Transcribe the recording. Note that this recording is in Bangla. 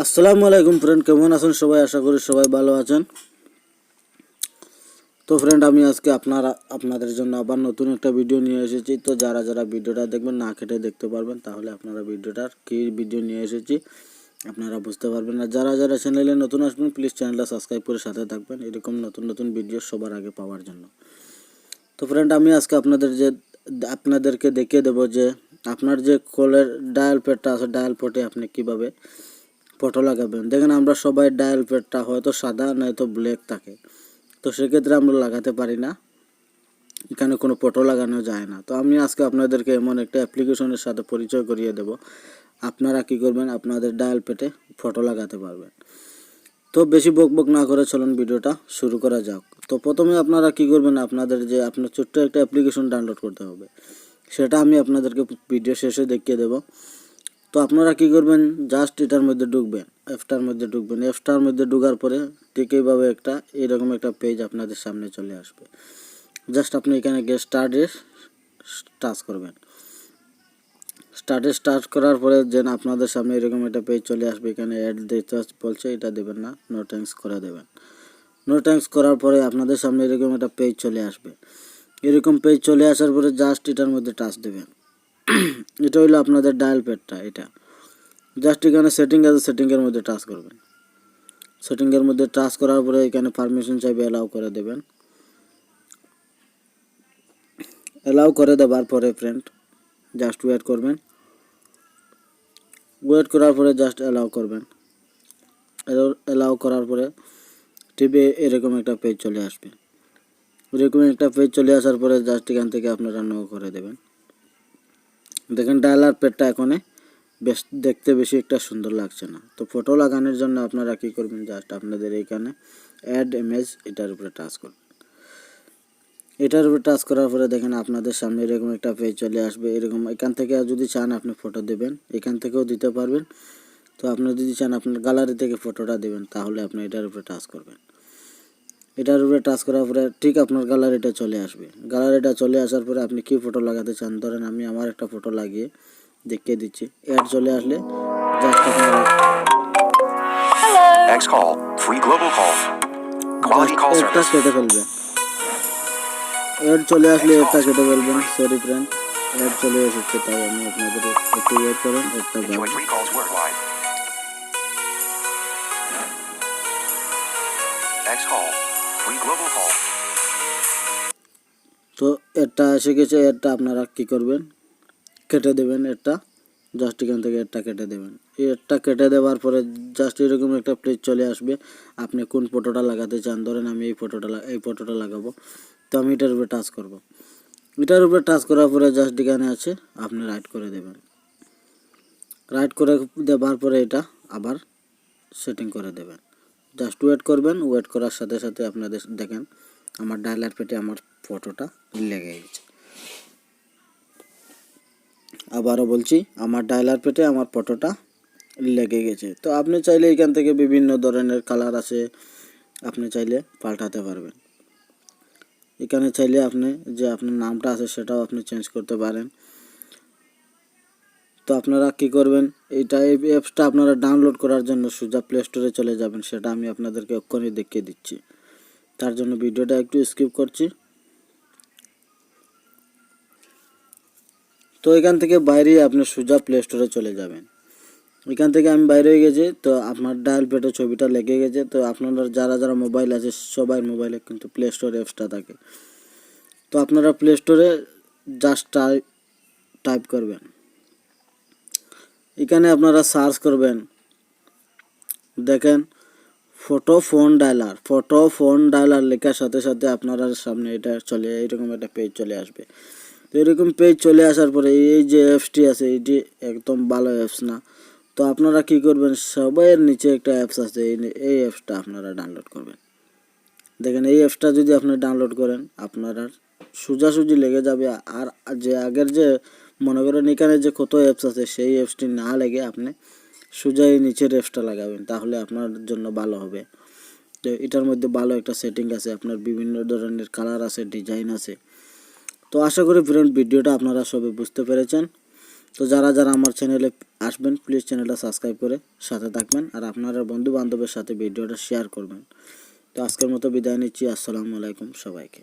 আসসালামু আলাইকুম ফ্রেন্ড, কেমন আছেন সবাই? আশা করি সবাই ভালো আছেন। তো ফ্রেন্ড, আমি আজকে আপনাদের জন্য আবার নতুন একটা ভিডিও নিয়ে এসেছি। তো যারা ভিডিওটা দেখবেন না কেটে দেখতে পারবেন, তাহলে আপনারা ভিডিওটার কী ভিডিও নিয়ে এসেছি আপনারা বুঝতে পারবেন না। যারা চ্যানেলে নতুন আসবেন, প্লিজ চ্যানেলটা সাবস্ক্রাইব করে সাথে থাকবেন এরকম নতুন ভিডিও সবার আগে পাওয়ার জন্য। তো ফ্রেন্ড, আমি আজকে আপনাদেরকে দেখিয়ে দেবো যে আপনার যে কলের ডায়াল প্যাডটা আছে, ডায়াল প্যাডে আপনি কীভাবে ফটো লাগাবেন। দেখেন, আমরা সবাই ডায়াল প্যাডটা হয়তো সাদা নয়তো ব্ল্যাক থাকে, তো সেক্ষেত্রে আমরা লাগাতে পারি না, এখানে কোনো ফটো লাগানো যায় না। তো আমি আজকে আপনাদেরকে এমন একটা অ্যাপ্লিকেশনের সাথে পরিচয় করিয়ে দেব, আপনারা কি করবেন, আপনাদের ডায়াল প্যাডে ফটো লাগাতে পারবেন। তো বেশি বকবক না করে চলুন ভিডিওটা শুরু করা যাক। তো প্রথমে আপনারা কি করবেন, আপনার ছোট্ট একটা অ্যাপ্লিকেশন ডাউনলোড করতে হবে, সেটা আমি আপনাদেরকে ভিডিও শেষে দেখিয়ে দেব। তো আপনারা কি করবেন, জাস্ট এটার মধ্যে ঢুকবেন, অ্যাপটার মধ্যে ঢোকার পরে ঠিক এইভাবে এরকম একটা পেজ আপনাদের সামনে চলে আসবে। জাস্ট আপনি এখানে গিয়ে স্টার্টে স্টার্ট করার পরে যেন আপনাদের সামনে এরকম একটা পেজ চলে আসবে। এখানে অ্যাড দিতে বলছে, এটা দেবেন না, নো থ্যাঙ্কস করে দেবেন। নো থ্যাঙ্কস করার পরে আপনাদের সামনে এরকম একটা পেজ চলে আসবে। এরকম পেজ চলে আসার পরে জাস্ট এটার মধ্যে টাচ দেবেন। এটা হলো আপনাদের ডায়াল প্যাডটা। এটা জাস্ট এখানে সেটিং আছে, সেটিংয়ের মধ্যে টাচ করবেন। সেটিংয়ের মধ্যে টাচ করার পরে এখানে পারমিশন চাইবে, অ্যালাউ করে দেবেন। অ্যালাউ করে দেওয়ার পরে ফ্রেন্ড জাস্ট ওয়েট করবেন। ওয়েট করার পরে জাস্ট অ্যালাউ করবেন। অ্যালাউ করার পরে টিপে এরকম একটা পেজ চলে আসবে। এরকম একটা পেজ চলে আসার পরে জাস্ট এখান থেকে আপনারা নো করে দেবেন। দেখেন, ডায়ালার পেজটা এখন দেখতে বেশি একটা সুন্দর লাগছে না। তো ফটো লাগানোর জন্য আপনারা কি করবেন, জাস্ট আপনাদের এইখানে অ্যাড ইমেজ, এটার উপরে টাচ করবেন। এটার উপরে টাচ করার পরে দেখেন আপনাদের সামনে এরকম একটা পেজ চলে আসবে। এরকম এখান থেকে যদি চান আপনি ফটো দেবেন, এখান থেকেও দিতে পারবেন। তো আপনি যদি চান আপনার গ্যালারি থেকে ফটোটা দেবেন, তাহলে আপনি এটার উপরে টাচ করবেন। এটার উপরে টাচ করার পরে ঠিক আপনার গ্যালারিটা চলে আসবে। গ্যালারিটা চলে আসার পরে আপনি কি ফটো লাগাতে চান, ধরেন আমি আমার একটা ফটো লাগিয়ে দেখিয়ে দিচ্ছি। অ্যাড চলে আসলে জাস্ট আপনারা কেটে ফেলবেন। অ্যাড চলে আসলে অ্যাডটা কেটে ফেলবেন। সরি ফ্রেন্ড, অ্যাড চলে এসেছে, তাই আমি আপনাদের একটু ওয়েট করেন, অ্যাডটা যাবে। তো অ্যাডটা এসে গেছে। অ্যাডটা আপনারা কি করবেন, কেটে দেবেন। অ্যাডটা জাস্ট এখান থেকে অ্যাডটা কেটে দেবেন। এই অ্যাডটা কেটে দেওয়ার পরে জাস্ট এরকম একটা পেজ চলে আসবে। আপনি কোন ফটোটা লাগাতে চান, ধরেন আমি এই ফটোটা লাগাবো। তো আমি এটার উপরে টাচ করব। এটার উপরে টাচ করার পরে জাস্ট এখানে আছে, আপনি রাইট করে দেবেন। রাইট করে দেওয়ার পরে এটা আবার সেটিং করে দেবেন। জাস্ট ওয়েট করবেন। ওয়েট করার সাথে সাথে আপনাদের দেখেন আমার ডায়ালার পেটে আমার ফটোটা লেগে গেছে। আবারও বলছি, আমার ডায়ালার পেটে আমার ফটোটা লেগে গেছে। তো আপনি চাইলে এখান থেকে বিভিন্ন ধরনের কালার আছে, আপনি চাইলে পাল্টাতে পারবেন। এখানে চাইলে আপনি যে আপনার নামটা আছে সেটাও আপনি চেঞ্জ করতে পারেন। তো আপনারা কি করবেন, এই অ্যাপসটা আপনারা ডাউনলোড করার জন্য সোজা প্লে স্টোরে চলে যাবেন, সেটা আমি আপনাদেরকে এক্ষুনি দেখিয়ে দিচ্ছি। তার জন্য ভিডিওটা একটু স্কিপ করছি। তো এখান থেকে বাইরে আপনি সোজা প্লে স্টোরে চলে যাবেন। এখান থেকে আমি বাইরে হয়ে গেছি। তো আপনার ডায়াল প্যাডে ছবিটা লেগে গেছে। তো আপনারা যারা মোবাইল আছে, সবাই মোবাইলে কিন্তু প্লে স্টোর অ্যাপসটা থাকে। তো আপনারা প্লে স্টোরে জাস্ট টাইপ করবেন। এখানে আপনারা সার্চ করবেন, দেখেন ফটো ফোন ডায়ালার লেখার সাথে সাথে আপনারা সামনে এটা এরকম একটা পেজ চলে আসবে। তো এরকম পেজ চলে আসার পরে এই যে অ্যাপসটি আছে, এটি একদম ভালো অ্যাপস না। তো আপনারা কি করবেন, সবাইয়ের নিচে একটা অ্যাপস আছে, এই অ্যাপসটা আপনারা ডাউনলোড করবেন। দেখেন, এই অ্যাপসটা যদি আপনি ডাউনলোড করেন, আপনারা সোজাসুজি লেগে যাবে। আর যে আগের যে মনে করেন এখানে যে কত অ্যাপস আছে, সেই অ্যাপসটি না লেগে আপনি সোজা এই নিচের অ্যাপসটা লাগাবেন, তাহলে আপনার জন্য ভালো হবে। তো এটার মধ্যে ভালো একটা সেটিং আছে, আপনার বিভিন্ন ধরনের কালার আছে, ডিজাইন আছে। তো আশা করি ফ্রেন্ড ভিডিওটা আপনারা সবাই বুঝতে পেরেছেন। তো যারা যারা আমার চ্যানেলে আসবেন প্লিজ চ্যানেলটা সাবস্ক্রাইব করে সাথে থাকবেন, আর আপনারা বন্ধু বান্ধবের সাথে ভিডিওটা শেয়ার করবেন। তো আজকের মতো বিদায় নিচ্ছি। আসসালামু আলাইকুম সবাইকে।